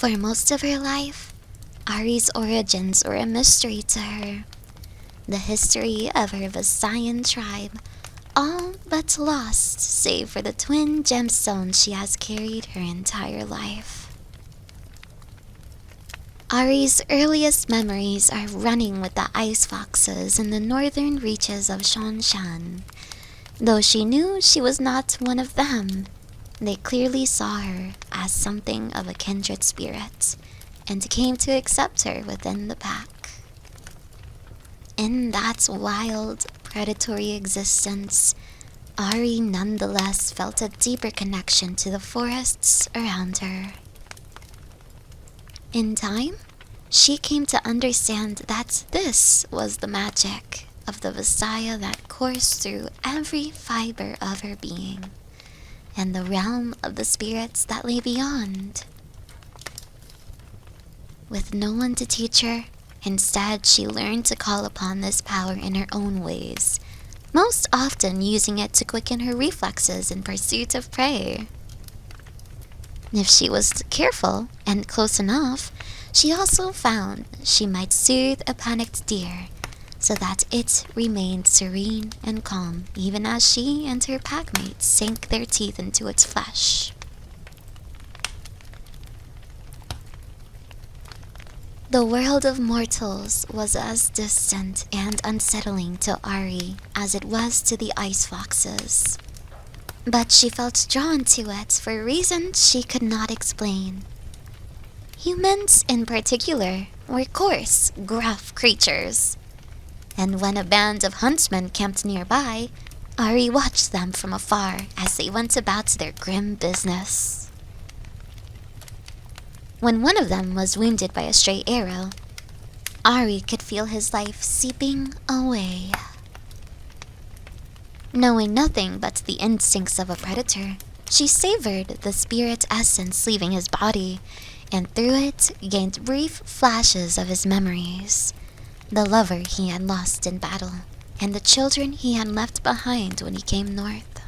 For most of her life, Ahri's origins were a mystery to her. The history of her Visayan tribe, all but lost save for the twin gemstones she has carried her entire life. Ahri's earliest memories are running with the ice foxes in the northern reaches of Shanshan. Though she knew she was not one of them, they clearly saw her as something of a kindred spirit and came to accept her within the pack. In that wild, predatory existence, Ahri nonetheless felt a deeper connection to the forests around her. In time, she came to understand that this was the magic of the Xayah that coursed through every fiber of her being, and the realm of the spirits that lay beyond. With no one to teach her, instead she learned to call upon this power in her own ways, most often using it to quicken her reflexes in pursuit of prey. If she was careful and close enough, she also found she might soothe a panicked deer so that it remained serene and calm even as she and her packmates sank their teeth into its flesh. The world of mortals was as distant and unsettling to Ahri as it was to the ice foxes. But she felt drawn to it for reasons she could not explain. Humans, in particular, were coarse, gruff creatures. And when a band of huntsmen camped nearby, Ahri watched them from afar as they went about their grim business. When one of them was wounded by a stray arrow, Ahri could feel his life seeping away. Knowing nothing but the instincts of a predator, she savored the spirit essence leaving his body, and through it gained brief flashes of his memories. The lover he had lost in battle, and the children he had left behind when he came north.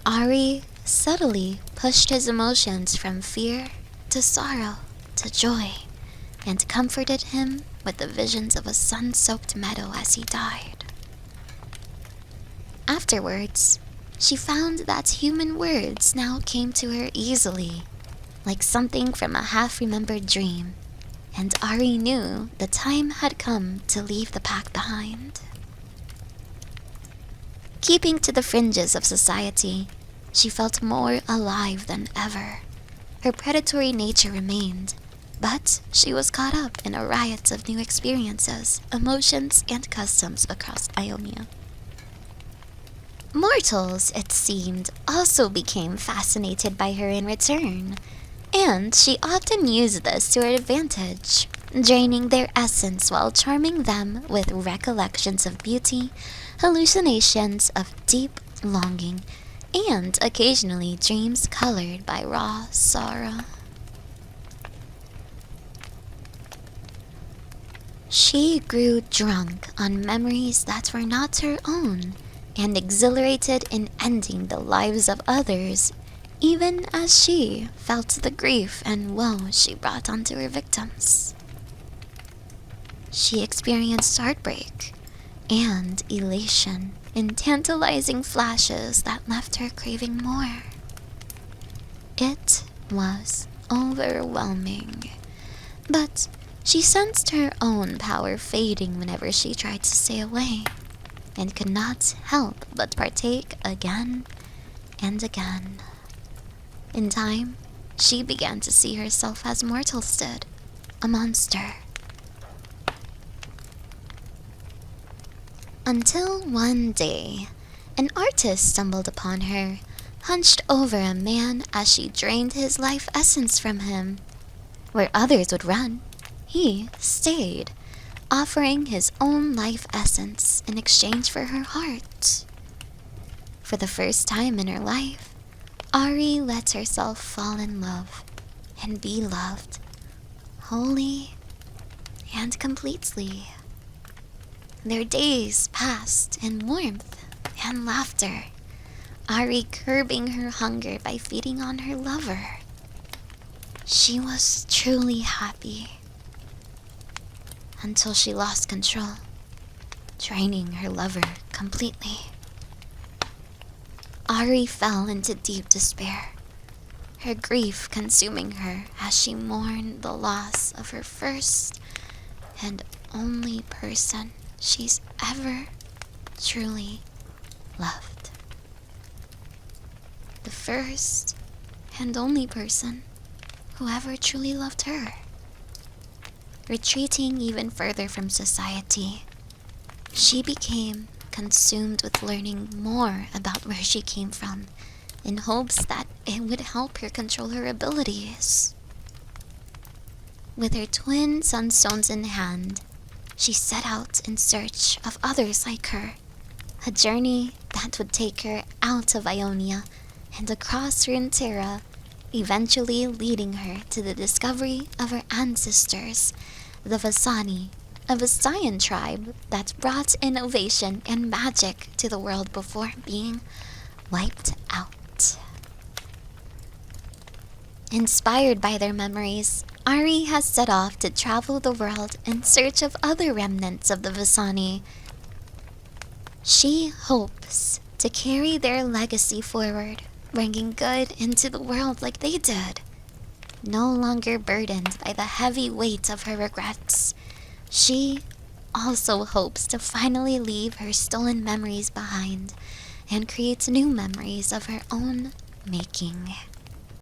Ahri subtly pushed his emotions from fear to sorrow to joy, and comforted him with the visions of a sun-soaked meadow as he died. Afterwards, she found that human words now came to her easily, like something from a half-remembered dream, and Ahri knew the time had come to leave the pack behind. Keeping to the fringes of society, she felt more alive than ever. Her predatory nature remained, but she was caught up in a riot of new experiences, emotions, and customs across Ionia. Mortals, it seemed, also became fascinated by her in return, and she often used this to her advantage, draining their essence while charming them with recollections of beauty, hallucinations of deep longing, and occasionally dreams colored by raw sorrow. She grew drunk on memories that were not her own, and exhilarated in ending the lives of others, even as she felt the grief and woe she brought onto her victims. She experienced heartbreak and elation in tantalizing flashes that left her craving more. It was overwhelming, but she sensed her own power fading whenever she tried to stay away, and could not help but partake again and again. In time, she began to see herself as mortals did, a monster. Until one day, an artist stumbled upon her, hunched over a man as she drained his life essence from him. Where others would run, he stayed, offering his own life essence in exchange for her heart. For the first time in her life, Ahri let herself fall in love and be loved, wholly and completely. Their days passed in warmth and laughter, Ahri curbing her hunger by feeding on her lover, She was truly happy until she lost control, draining her lover completely. Ahri fell into deep despair, her grief consuming her as she mourned the loss of her first and only person she's ever truly loved. The first and only person who ever truly loved her. Retreating even further from society, she became consumed with learning more about where she came from, in hopes that it would help her control her abilities. With her twin sunstones in hand, she set out in search of others like her, a journey that would take her out of Ionia and across Runeterra, eventually leading her to the discovery of her ancestors, the Vasani, a Visayan tribe that brought innovation and magic to the world before being wiped out. Inspired by their memories, Ahri has set off to travel the world in search of other remnants of the Vasani. She hopes to carry their legacy forward, bringing good into the world like they did. No longer burdened by the heavy weight of her regrets, she also hopes to finally leave her stolen memories behind and create new memories of her own making.